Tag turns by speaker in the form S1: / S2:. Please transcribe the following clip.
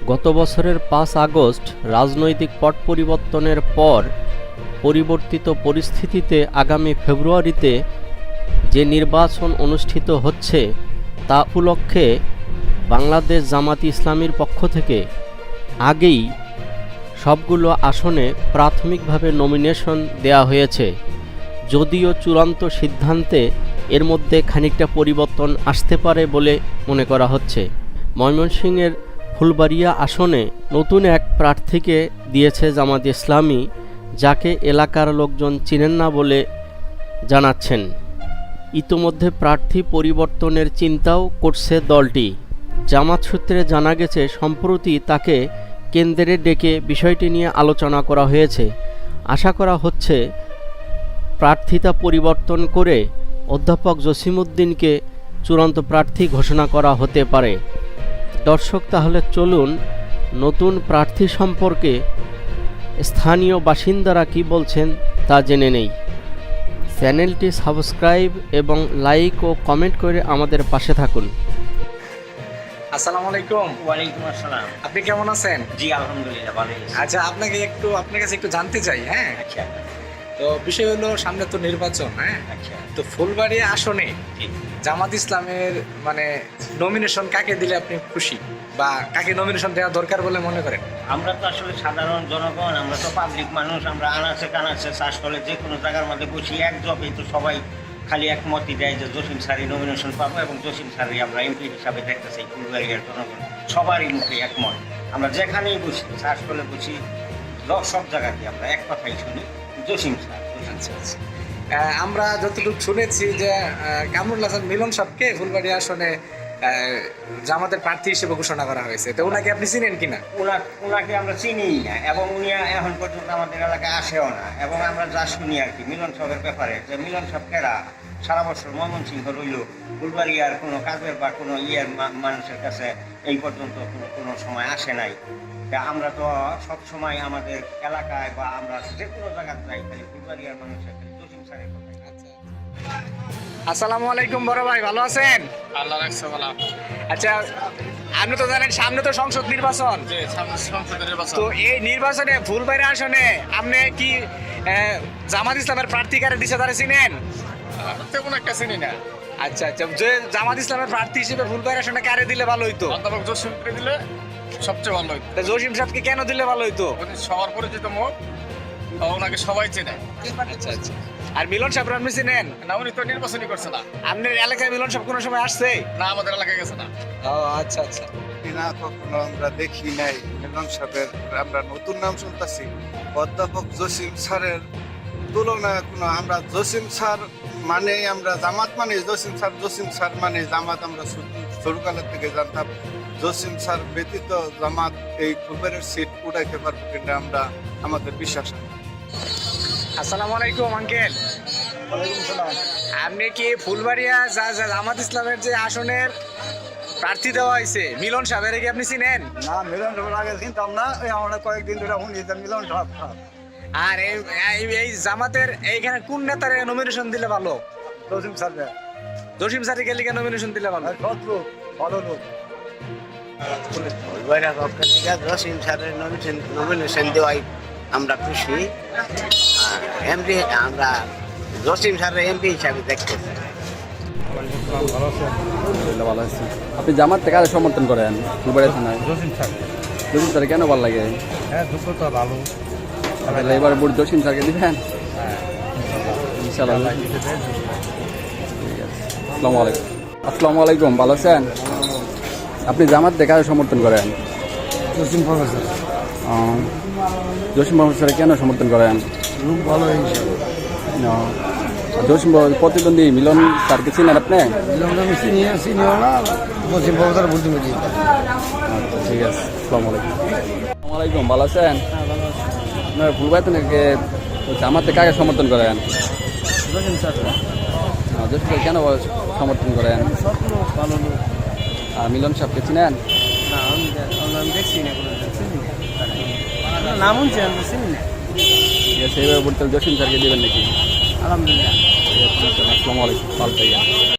S1: গত বছরের ৫ আগস্ট রাজনৈতিক পট পরিবর্তনের পর পরিবর্তিত পরিস্থিতিতে আগামী ফেব্রুয়ারিতে যে নির্বাচন অনুষ্ঠিত হচ্ছে তা উপলক্ষে বাংলাদেশ জামাত ইসলামীর পক্ষ থেকে আগেই সবগুলো আসনে প্রাথমিকভাবে নমিনেশন দেয়া হয়েছে। যদিও চূড়ান্ত সিদ্ধান্তে এর মধ্যে খানিকটা পরিবর্তন আসতে পারে বলে মনে করা হচ্ছে। ময়মনসিংহের ফুলবাড়িয়া আসনে নতুন এক প্রার্থীকে দিয়েছে জামাত ইসলামী, যাকে এলাকার লোকজন চিনেন না বলে জানাচ্ছেন। ইতোমধ্যে প্রার্থী পরিবর্তনের চিন্তাও করছে দলটি। জামাত সূত্রে জানা গেছে সম্প্রতি তাকে কেন্দ্রে ডেকে বিষয়টি নিয়ে আলোচনা করা হয়েছে। আশা করা হচ্ছে প্রার্থিতা পরিবর্তন করে অধ্যাপক জসিমউদ্দিনকে চূড়ান্ত প্রার্থী ঘোষণা করা হতে পারে। দর্শক, তাহলে চলুন নতুন প্রার্থী সম্পর্কে স্থানীয় বাসিন্দারা কি বলছেন তা জেনে নেই। চ্যানেলটি সাবস্ক্রাইব এবং লাইক ও কমেন্ট করে আমাদের পাশে থাকুন।
S2: আসসালামু আলাইকুম।
S3: ওয়ালাইকুম আসসালাম।
S2: আপনি কেমন আছেন?
S3: জি আলহামদুলিল্লাহ ভালো আছি।
S2: আচ্ছা, আপনার কাছে একটু জানতে চাই। হ্যাঁ,
S3: আচ্ছা
S2: তো বিষয় হলো সামনে তো নির্বাচন। হ্যাঁ,
S3: আচ্ছা
S2: তো ফুলবাড়িয়া আসনে
S3: জি।
S2: জামাত ইসলামের নমিনেশন কাকে দিলে আপনি খুশি, বা কাকে নমিনেশন দেওয়া দরকার বলে মনে করেন?
S3: আমরা তো আসলে সাধারণ জনগণ, আমরা তো পাবলিক মানুষ, আমরা আনাচে কানাচে চাষ করে যে কোনো জায়গার মধ্যে বসি এক জবেই তো সবাই খালি একমতই দেয় যে জসিম স্যারই নমিনেশন পাবো এবং জসিম স্যারই আমরা এমপি হিসাবে দেখতে চাই। ফুলবাড়িয়ার জনগণ সবারই মুখে একমত। আমরা যেখানেই বসি চাষ করে বসি, সব জায়গাতেই আমরা এক কথাই শুনি জসিম স্যার।
S2: আচ্ছা আচ্ছা, আমরা যতটুকু শুনেছি যে কামরুল হাসান মিলন সাহেবকে ফুলবাড়িয়া আসনে জামাতের প্রার্থী হিসেবে ঘোষণা করা হয়েছে, তো ওনাকে আপনি চিনেন কিনা?
S3: ওনাকে আমরা চিনিই না এবং উনি এখন পর্যন্ত আমাদের এলাকায় আসেও না। এবং আমরা যা শুনি আর কি মিলন সাহেবের ব্যাপারে, যে মিলন সাহেব কেরা সারা বছর ময়মনসিংহ রইল, ফুলবাড়িয়ার কোনো কাজের বা কোনো মানুষের কাছে এই পর্যন্ত কোনো সময় আসে নাই। তা আমরা তো সব সময় আমাদের এলাকায় বা আমরা যে কোনো জায়গায় যাই খালি ফুলবাড়িয়ার মানুষের খালি জসিম স্যারের কথা।
S2: আসসালামু আলাইকুম বড় ভাই, ভালো আছেন?
S4: আল্লাহ রাখছে ভালো।
S2: আচ্ছা, আপনি তো জানেন সামনে তো সংসদ নির্বাচন।
S4: যে সামনে সংসদ নির্বাচন,
S2: তো এই নির্বাচনে ফুলবাড়িয়া আসনে আপনি কি জামাত ইসলামের প্রার্থী কারে দিছে তারা চিনেন?
S4: তেমন একটা চিনি না।
S2: আচ্ছা আচ্ছা, যে জামাত ইসলামের প্রার্থী হিসেবে ফুলবাড়িয়া আসনে কারে দিলে ভালো হইতো?
S4: অধ্যাপক জসিমকে দিলে সবচেয়ে ভালো হইতো।
S2: তা জসিম সাহেবকে কেন দিলে ভালো হইতো?
S4: উনি সবার পরিচিত মুখ, ওনাকে সবাই চেনে।
S2: আচ্ছা আচ্ছা, আর মিলন সাহেব আপনি চিনেন?
S4: না, উনি তো নির্বাচনই করছে না।
S2: আপনার এলাকায় মিলন সাহেব কোনো সময় আসছে?
S4: না, আমাদের এলাকায় গেছে না।
S2: ও আচ্ছা আচ্ছা,
S5: না, কখনো আমরা দেখি নাই মিলন সাহেবের। আমরা নতুন নাম শুনতেছি অধ্যাপক জসিম স্যারের তুলনা কোনো। আমরা জসিম স্যার মানে আমরা জামাত মানে জসিম স্যার মানে জামাত। আমরা ছোটকালের থেকে জানতাম জসিম স্যার ব্যতীত জামাত এই ফুলবাড়ির সিট উঠাইতে পারবো কিনা আমরা, আমাদের বিশ্বাস নেই।
S2: আসসালামু আলাইকুম আঙ্কেল। আপনি কি ফুলবাড়িয়া জামাত ইসলামের যে আসনের প্রার্থী দেওয়া হয়েছে মিলন সাহেবের কি আপনি চিনেন?
S6: না, মিলন সাহেবের আগে চিনতাম না, ওই আমরা কয়েকদিন ধরে শুনি যে মিলন সাহেব।
S2: আর এই জামাতের এইখানে কোন নেতার নমিনেশন দিলে ভালো?
S6: জসিম স্যার
S2: জসিম স্যারকে লিখে নমিনেশন দিলে ভালো?
S6: সৎ লোক, ভালো লোক।
S7: ফুলবাড়িয়ার পক্ষ থেকে জসিম স্যারের নমিনেশন দেওয়াই আমরা খুশি। এমপি আমরা জসিম স্যারের এমপি হিসাবে দেখতেছি।
S8: ভালো আছি। আপনি জামাত থেকে কারে সমর্থন করেন? ফুলবাড়িয়া থানায়
S6: জসিম স্যার।
S8: জসিম স্যার কেন ভালো লাগে?
S6: হ্যাঁ, যোগ্যতা ভালো।
S8: তাহলে এবার ভোট জসিম স্যারকে দিবেন? ইনশাআল্লাহ। ঠিক আছে, আসসালামু আলাইকুম। আসসালামু আলাইকুম, ভালো আছেন? আপনি জামাত থেকে কারে সমর্থন করেন?
S6: জসিম প্রফেসর।
S8: জসিম প্রফেসর কেন সমর্থন করেন?
S6: লোক ভালো হিসাবে।
S8: জসিম প্রতিদ্বন্দ্বী মিলন স্যারকে চিনেন আপনি?
S6: আমি চিনিও না, জসিম প্রফেসর বলতে পারি।
S8: আচ্ছা, ঠিক আছে, আসসালামু আলাইকুম। আসসালামু আলাইকুম, ভালো আছেন? আপনার ফুলবাড়িয়া থেকে জামাতে কাকে সমর্থন করেন?
S6: জসিম স্যার।
S8: জসিম স্যার কেন সমর্থন করেন?
S6: ভালো লোক।
S8: আর মিলন সাহেবকে চিনেন?
S6: না, আমি দেখছি না, নাম শুনছি, আমি চিনি না।
S8: ঠিক আছে, এইভাবে বলতে জসিম স্যারকে দেবেন নাকি?
S6: আলহামদুলিল্লাহ।
S8: আসসালামু আলাইকুম, ভালো থাকেন।